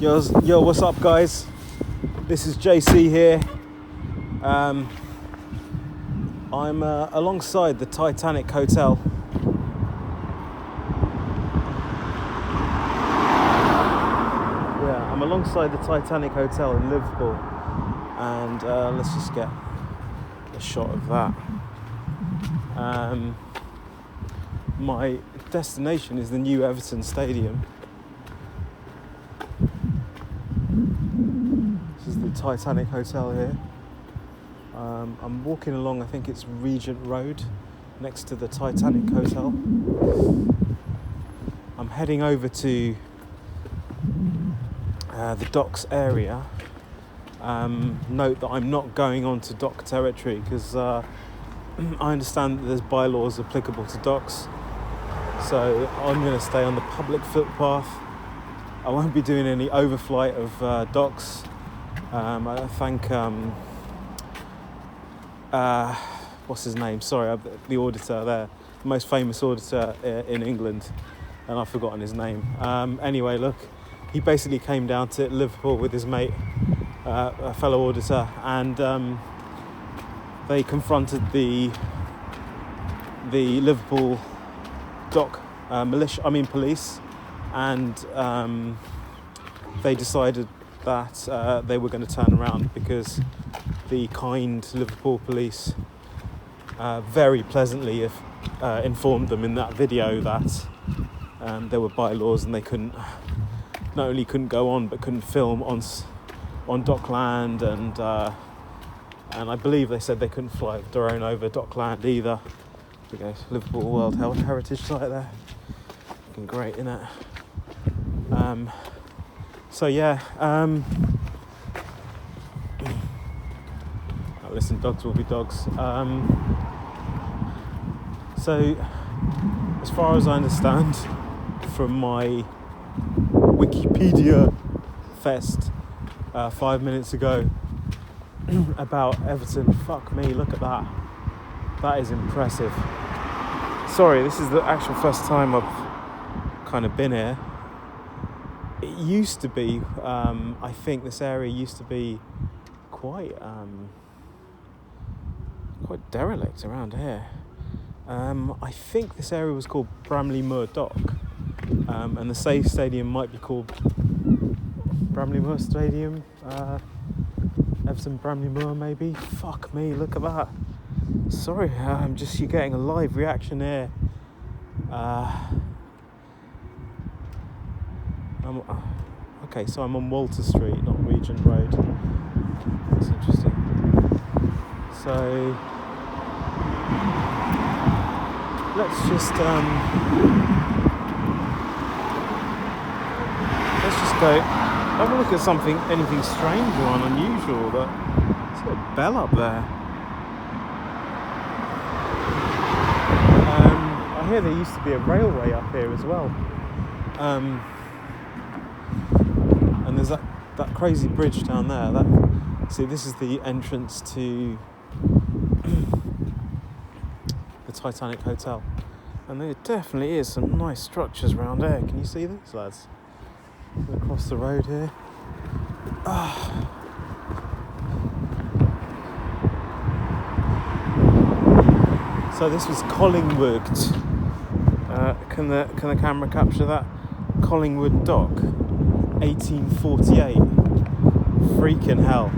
Yo, what's up, guys? This is JC here. I'm alongside the Titanic Hotel. Yeah, I'm alongside the Titanic Hotel in Liverpool, and let's just get a shot of that. My destination is the new Everton Stadium. This is the Titanic Hotel here. I'm walking along, I think it's Regent Road, next to the Titanic Hotel. I'm heading over to the docks area. Note that I'm not going onto dock territory because I understand that there's bylaws applicable to docks. So I'm going to stay on the public footpath. I won't be doing any overflight of docks. I thank what's his name? Sorry, the auditor there, the most famous auditor in England, and I've forgotten his name. Anyway, look, he basically came down to Liverpool with his mate, a fellow auditor, and they confronted the Liverpool dock police, and they decided that they were going to turn around because the kind Liverpool police very pleasantly informed them in that video that there were bylaws and they not only couldn't go on but couldn't film on dockland, and I believe they said they couldn't fly a drone over dockland either. Okay, Liverpool World Heritage Site there. Looking great, innit? So yeah, listen, dogs will be dogs. So, as far as I understand from my Wikipedia fest 5 minutes ago about Everton, fuck me, look at that. That is impressive. Sorry, this is the actual first time I've kind of been here. It used to be, I think this area used to be quite derelict around here. I think this area was called Bramley Dock, and the Save Stadium might be called Bramley Moor Stadium, Everton Bramley Moor maybe. Fuck me, look at that. Sorry, you're getting a live reaction here. Okay, so I'm on Walter Street, not Regent Road. That's interesting. So let's just go have a look at anything strange or unusual. There's a little bell up there. I hear there used to be a railway up here as well. And there's that crazy bridge down there. See, this is the entrance to the Titanic Hotel. And there definitely is some nice structures around there. Can you see these, lads? Across the road here. So this was Collingwood. Can the camera capture that? Collingwood Dock, 1848. Freaking hell.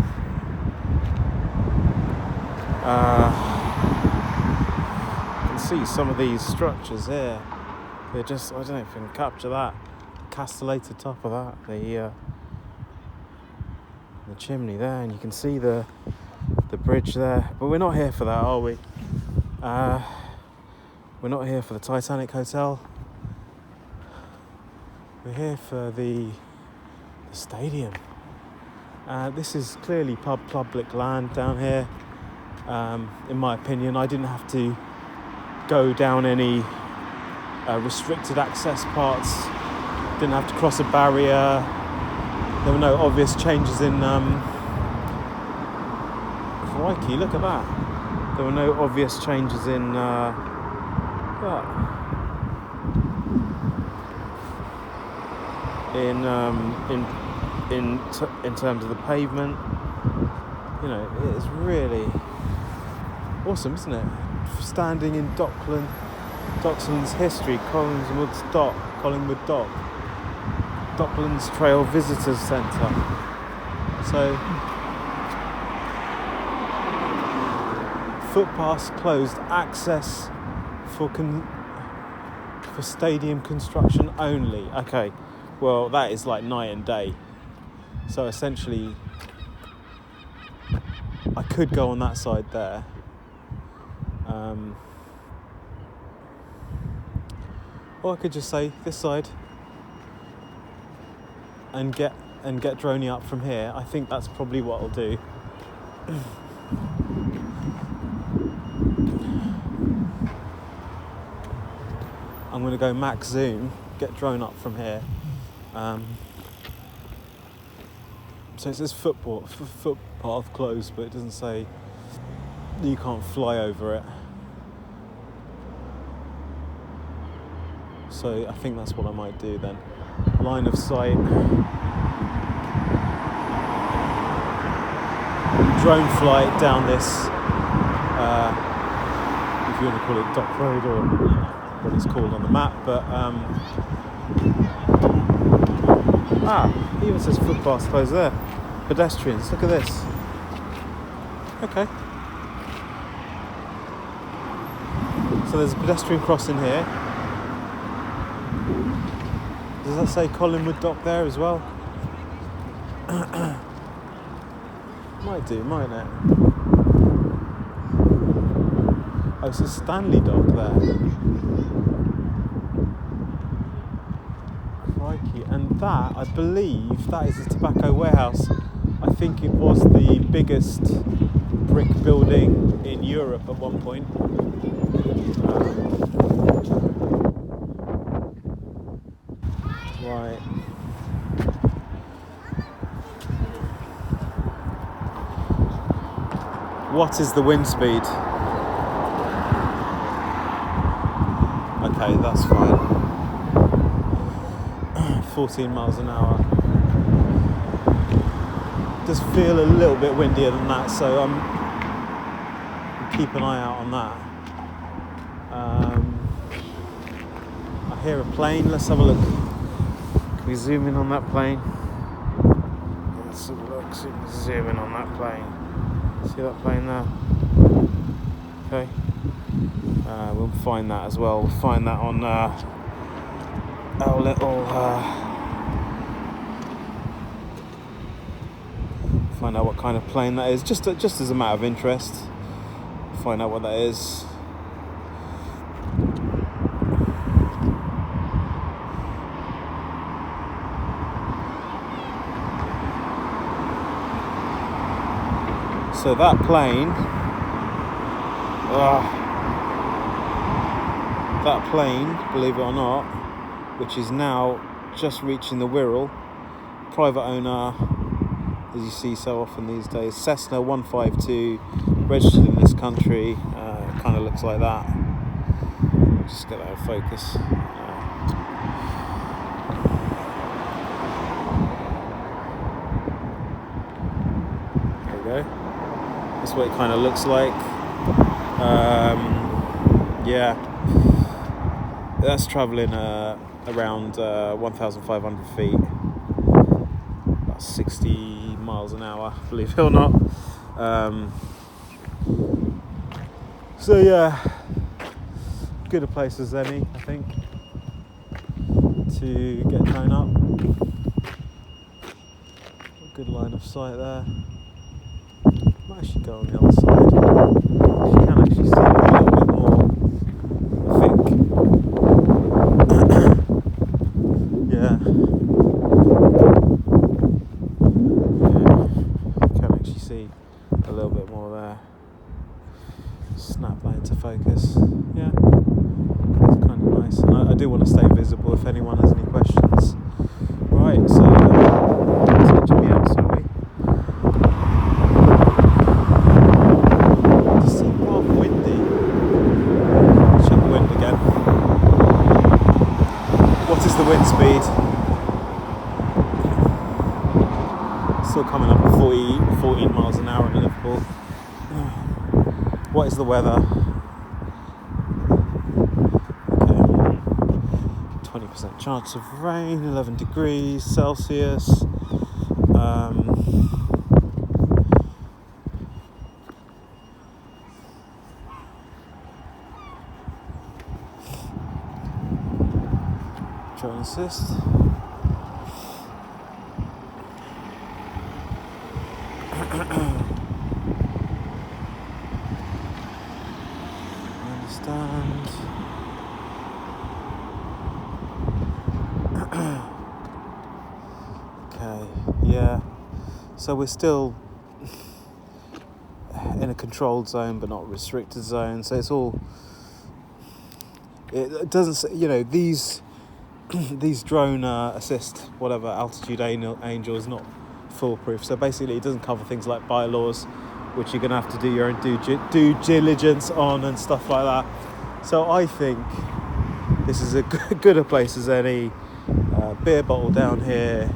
You can see some of these structures here. They're just, I don't know if you can capture that. Castellated top of that. The chimney there, and you can see the bridge there. But we're not here for that, are we? We're not here for the Titanic Hotel. We're here for the stadium. This is clearly public land down here. In my opinion, I didn't have to go down any restricted access parts. Didn't have to cross a barrier. There were no obvious changes in... Crikey, look at that. There were no obvious changes in... in in terms of the pavement. You know, it is really awesome, isn't it? Standing in Docklands history, Collingwood Dock, Docklands Trail Visitors Centre. So, footpaths closed, access for stadium construction only. Okay, well that is like night and day. So essentially, I could go on that side there. Or I could just say this side and get droney up from here. I think that's probably what I'll do. I'm going to go max zoom, get drone up from here. So it says footpath closed, but it doesn't say you can't fly over it. So I think that's what I might do then. Line of sight. Drone flight down this, if you want to call it Dock Road or what it's called on the map, but it even says footpaths closed there. Pedestrians, look at this. Okay. So there's a pedestrian crossing here. Does that say Collingwood Dock there as well? Might do, mightn't it? Oh, it's a Stanley Dock there. Crikey. And that, I believe, that is a tobacco warehouse. I think it was the biggest brick building in Europe at one point. Right. What is the wind speed? Okay, that's fine. 14 miles an hour. Does feel a little bit windier than that, so I'm keep an eye out on that. I hear a plane. Let's have a look. Can we zoom in on that plane? Let's have a look. Zoom in on that plane. See that plane there? Okay. We'll find that as well. We'll find that on our little. Find out what kind of plane that is. Just as a matter of interest. Find out what that is. So that plane, believe it or not, which is now just reaching the Wirral, private owner, as you see so often these days, Cessna 152, registered in this country, kind of looks like that. Just get that in focus. There we go. That's what it kind of looks like. Yeah, that's travelling around 1,500 feet, about 60 miles an hour, believe it or not. So yeah, good a place as any, I think, to get drone up. Good line of sight there. Might actually go on the other side. You can actually see it a little bit more, I think. Yeah. You can actually see a little bit more there. Snap that into focus. Yeah. It's kind of nice. And I do want to stay visible if anyone has any questions. Right, so let's get me out, shall we? still coming up at 14 miles an hour in Liverpool. What is the weather? Okay. 20% chance of rain, 11 degrees Celsius. Try and assist. Understand. Okay, yeah. So we're still in a controlled zone, but not restricted zone. So it's all. It doesn't, these drone assist whatever altitude angel is not foolproof. So basically, it doesn't cover things like bylaws, which you're gonna have to do your own due diligence on and stuff like that. So I think this is a good a place as any. Beer bottle down here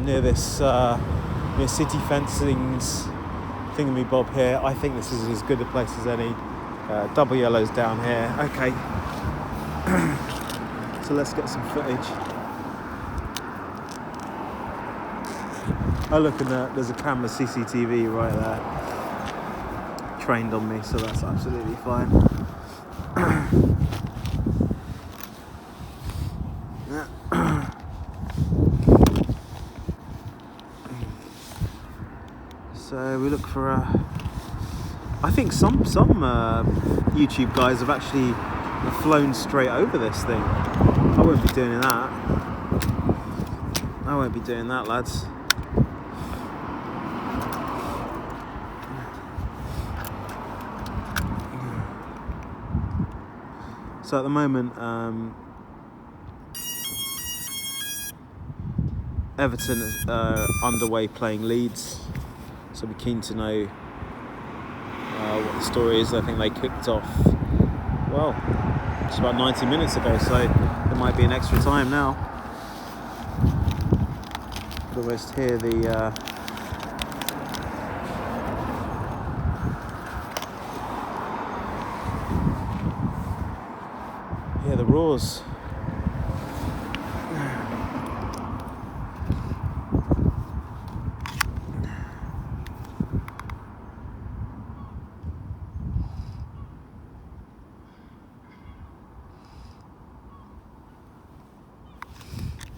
near this near city fencing's thingamy-bob here. I think this is as good a place as any. Double yellows down here. Okay. So let's get some footage. Oh look, and there's a camera CCTV right there. Trained on me, so that's absolutely fine. So we look for I think some YouTube guys have actually flown straight over this thing. I won't be doing that. I won't be doing that, lads. So at the moment, Everton is underway playing Leeds. So we're keen to know what the story is. I think they kicked off, well, it's about 90 minutes ago, so there might be an extra time now. You can almost hear the roars.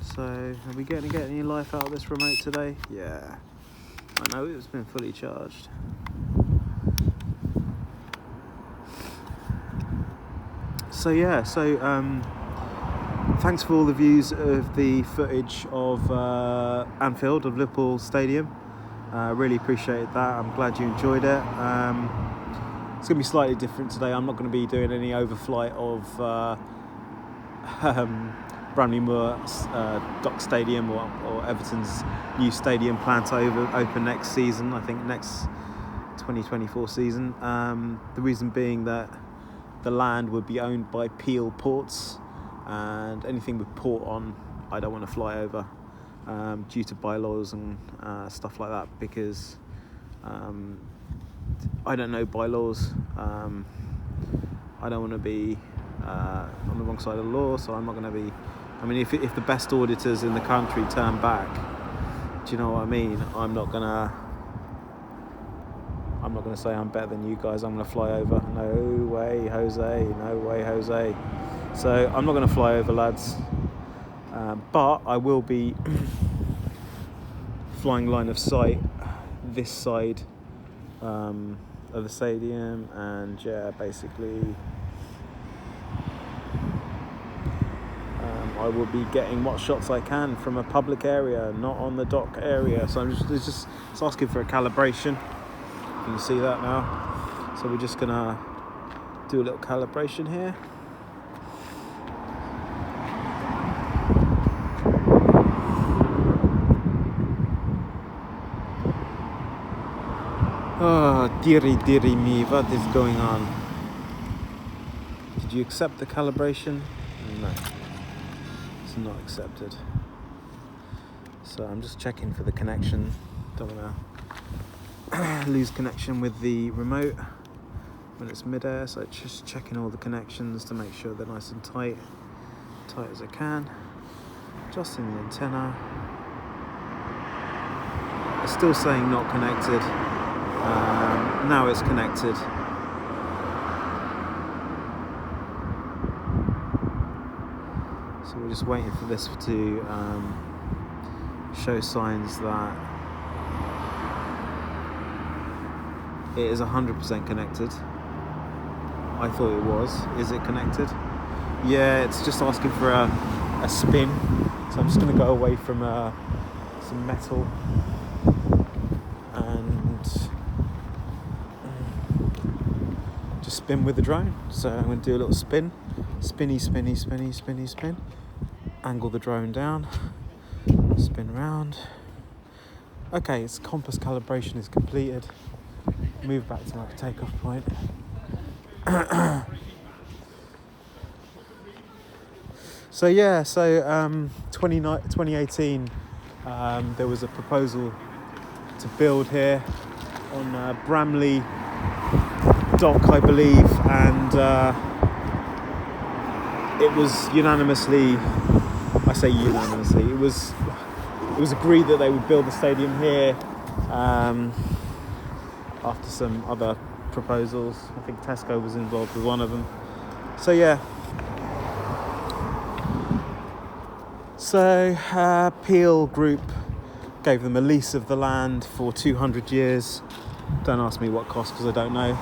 So, are we going to get any life out of this remote today? Yeah. I know it's been fully charged. So yeah, thanks for all the views of the footage of Anfield, of Liverpool Stadium. Really appreciate that. I'm glad you enjoyed it. It's going to be slightly different today. I'm not going to be doing any overflight of Bramley Dock Stadium or Everton's new stadium planned to open next season. I think next 2024 season. The reason being that the land would be owned by Peel Ports, and anything with port on, I don't want to fly over due to bylaws and stuff like that, because I don't know bylaws. I don't want to be on the wrong side of the law, so I'm not going to be. I mean, if the best auditors in the country turn back, do you know what I mean? I'm not gonna say I'm better than you guys. I'm gonna fly over. No way, Jose. No way, Jose. So I'm not gonna fly over, lads. But I will be flying line of sight this side of the stadium, and yeah, basically. I will be getting what shots I can from a public area, not on the dock area. So it's asking for a calibration. You can see that now. So we're just gonna do a little calibration here. Oh, dearie me, what is going on? Did you accept the calibration? No. It's not accepted. So I'm just checking for the connection. Don't want to lose connection with the remote when it's mid-air, so just checking all the connections to make sure they're nice and tight as I can. Adjusting the antenna. It's still saying not connected. Now it's connected. So we're just waiting for this to show signs that it is 100% connected. I thought it was. Is it connected? Yeah, it's just asking for a spin. So I'm just going to go away from some metal and just spin with the drone. So I'm going to do a little spin. Spinny, spinny, spinny, spinny, spin. Angle the drone down. Spin round. Okay, its compass calibration is completed. Move back to my takeoff point. So 2018 there was a proposal to build here on Bramley dock, I believe, and it was unanimously, I say unanimously, it was agreed that they would build the stadium here after some other proposals. I think Tesco was involved with one of them. So yeah. So Peel Group gave them a lease of the land for 200 years. Don't ask me what cost, because I don't know.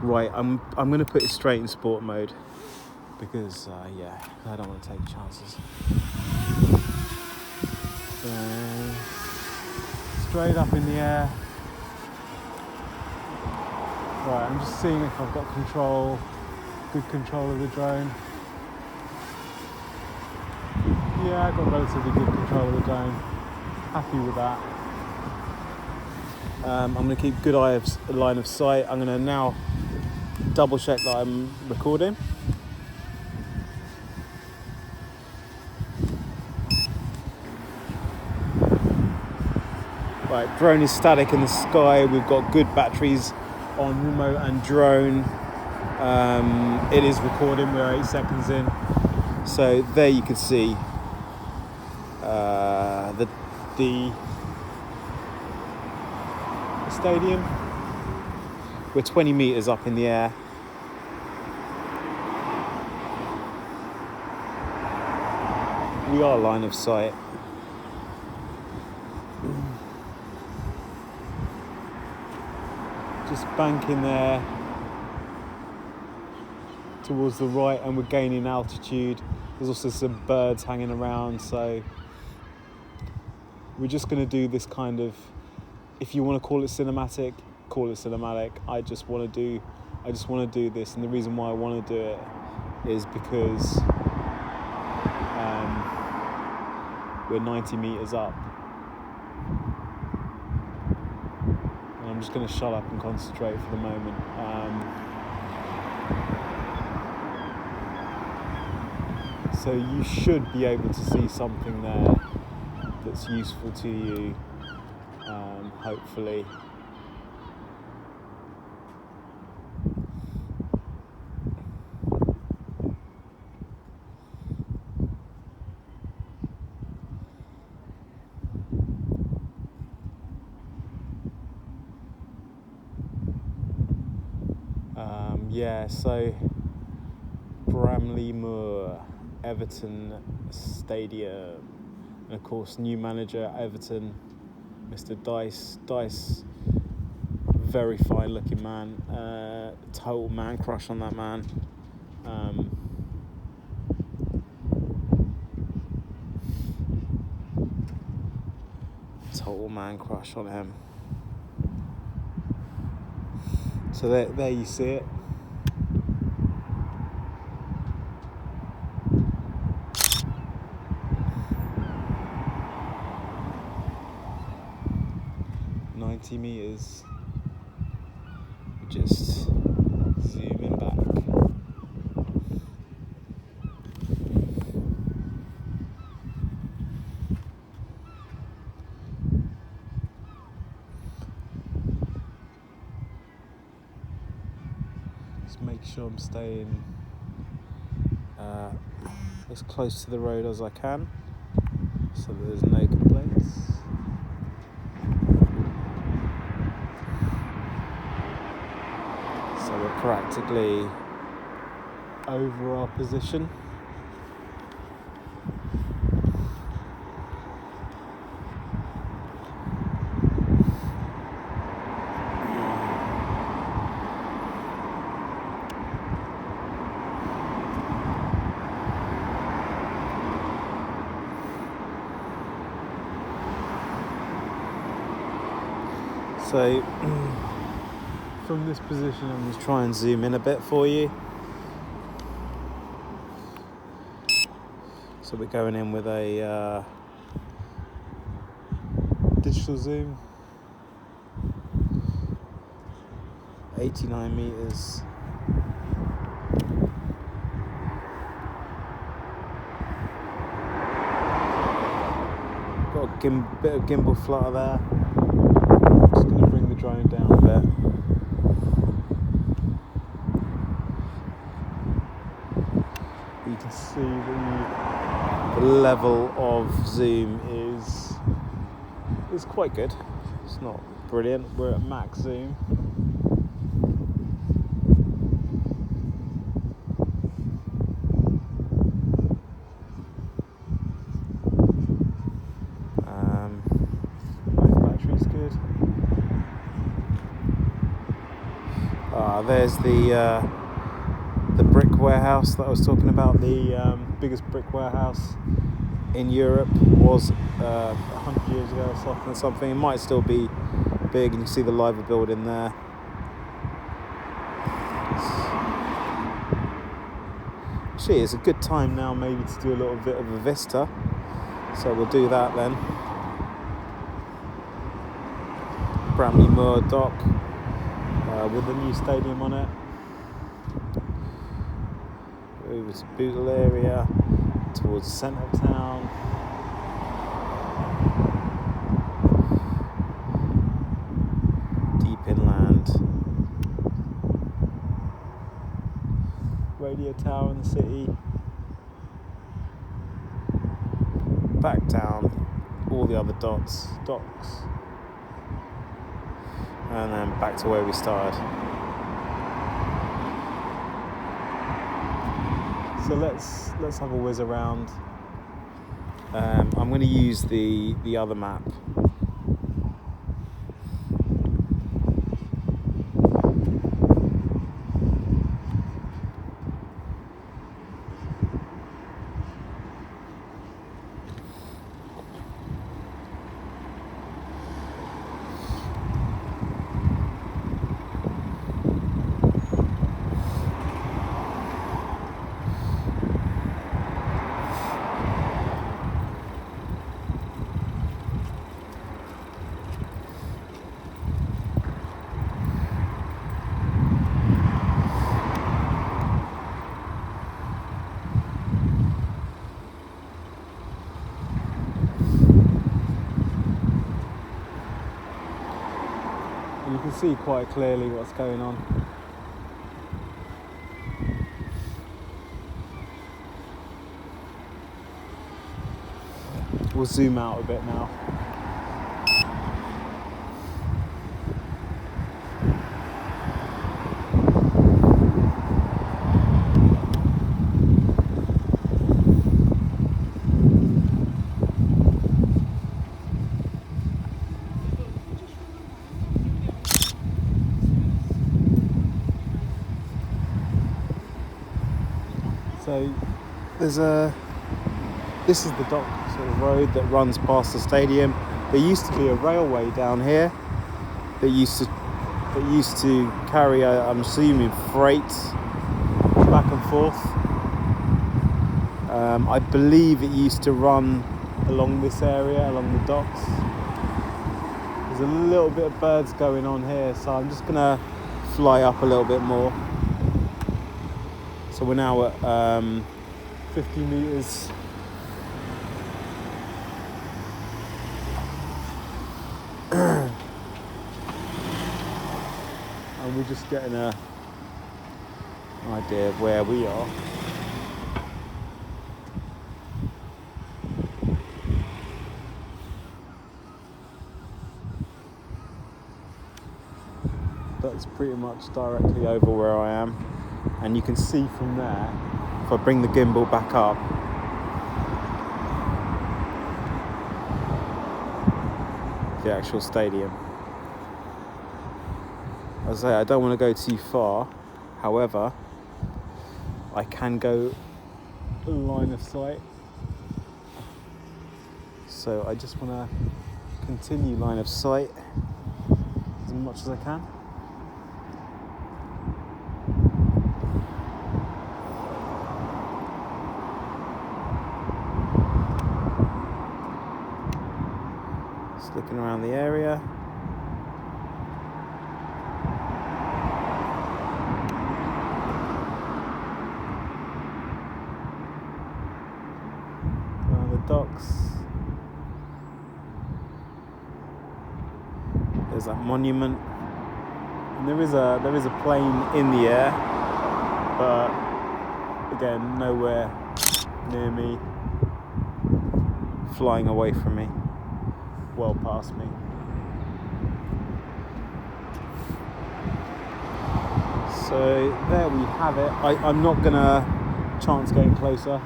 Right, I'm going to put it straight in sport mode because I don't want to take chances. So, straight up in the air. Right, I'm just seeing if I've got good control of the drone. Yeah, I've got relatively good control of the drone. Happy with that. I'm going to keep good line of sight. I'm going to now double check that I'm recording. Right, drone is static in the sky. We've got good batteries on remote and drone. It is recording. We're 8 seconds in. So there you can see the stadium. We're 20 meters up in the air. We are line of sight. Just banking there towards the right, and we're gaining altitude. There's also some birds hanging around, so we're just going to do this kind of, if you want to call it cinematic, call it cinematic. I just want to do this, and the reason why I want to do it is because we're 90 meters up, and I'm just going to shut up and concentrate for the moment. So you should be able to see something there that's useful to you, hopefully. So Bramley Moor, Everton Stadium, and of course new manager at Everton, Mr. Dice, very fine looking man, total man crush on that man. Total man crush on him. So there you see it. Meters, just zooming back. make sure I'm staying as close to the road as I can, so that there's no complaints. So we're practically over our position. So from this position, I'm just trying to zoom in a bit for you. So we're going in with a digital zoom, 89 meters. Got a bit of gimbal flutter there. Just going to bring the drone down a bit. You can see the level of zoom is quite good. It's not brilliant. We're at max zoom. Battery's good. There's the brick warehouse that I was talking about. The biggest brick warehouse in Europe was 100 years ago or something. It might still be big, and you see the Liver building there. Actually, it's a good time now maybe to do a little bit of a vista, so we'll do that then. Bramley Moor dock with the new stadium on it. Over to Bootle area, towards the centre of town. Deep inland. Radio tower in the city. Back down, all the other docks. And then back to where we started. So let's have a whiz around. I'm going to use the other map. You can see quite clearly what's going on. We'll zoom out a bit now. So this is the dock sort of road that runs past the stadium. There used to be a railway down here that used to carry, I'm assuming, freight back and forth. I believe it used to run along this area, along the docks. There's a little bit of birds going on here, so I'm just gonna fly up a little bit more. So we're now at 50 meters. And we're just getting a idea of where we are. That's pretty much directly over where I am, and you can see from there, if I bring the gimbal back up, the actual stadium. As I say, I don't want to go too far, however I can go line of sight, so I just want to continue line of sight as much as I can. Just looking around the area. Around the docks. There's that monument. And there is a plane in the air, but again, nowhere near me, flying away from me, well past me. So there we have it. I'm not gonna chance getting closer,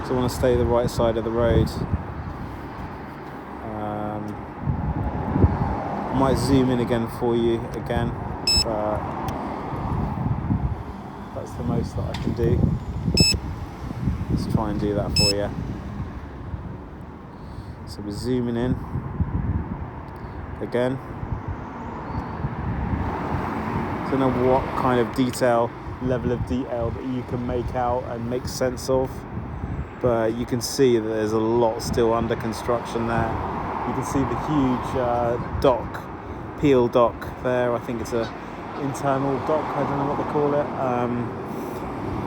so I want to stay the right side of the road. I might zoom in again for you again, but that's the most that I can do. Let's try and do that for you. So we're zooming in again. I don't know what kind of level of detail that you can make out and make sense of, but you can see that there's a lot still under construction there. You can see the huge peel dock there. I think it's a internal dock, I don't know what they call it.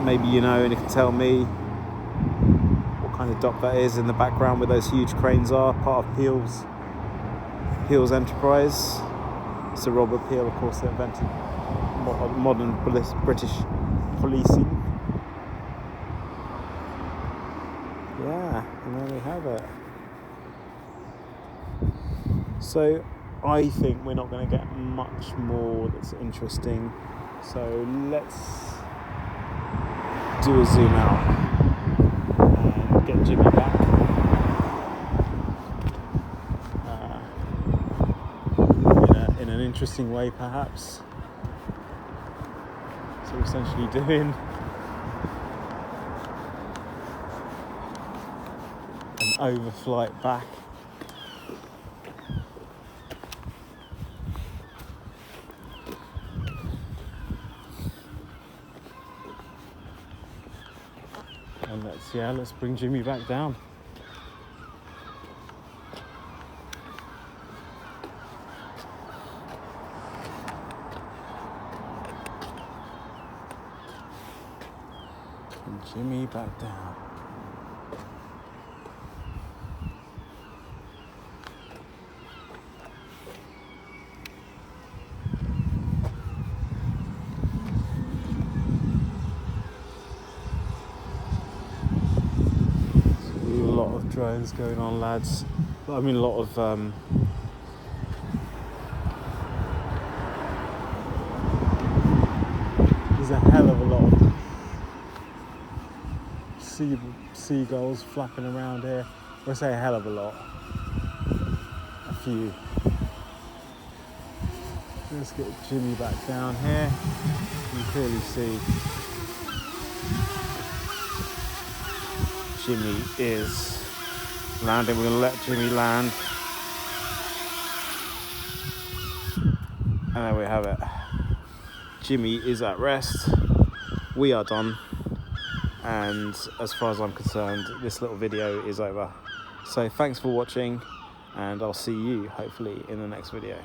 Maybe you know, and you can tell me what kind of dock that is in the background where those huge cranes are, part of Peel's enterprise. Sir Robert Peel, of course, that invented modern British policing. Yeah, and there we have it. So I think we're not going to get much more that's interesting. So let's do a zoom out and get Jimmy back. In an interesting way, perhaps. So we're essentially doing an overflight back. And let's bring Jimmy back down. And Jimmy back down. Drones going on, lads. I mean, a lot of there's a hell of a lot of seagulls flapping around here. When I say a hell of a lot, a few. Let's get Jimmy back down here. You can clearly see Jimmy is landing. We're going to let Jimmy land. And there we have it. Jimmy is at rest. We are done. And as far as I'm concerned, this little video is over. So thanks for watching, and I'll see you hopefully in the next video.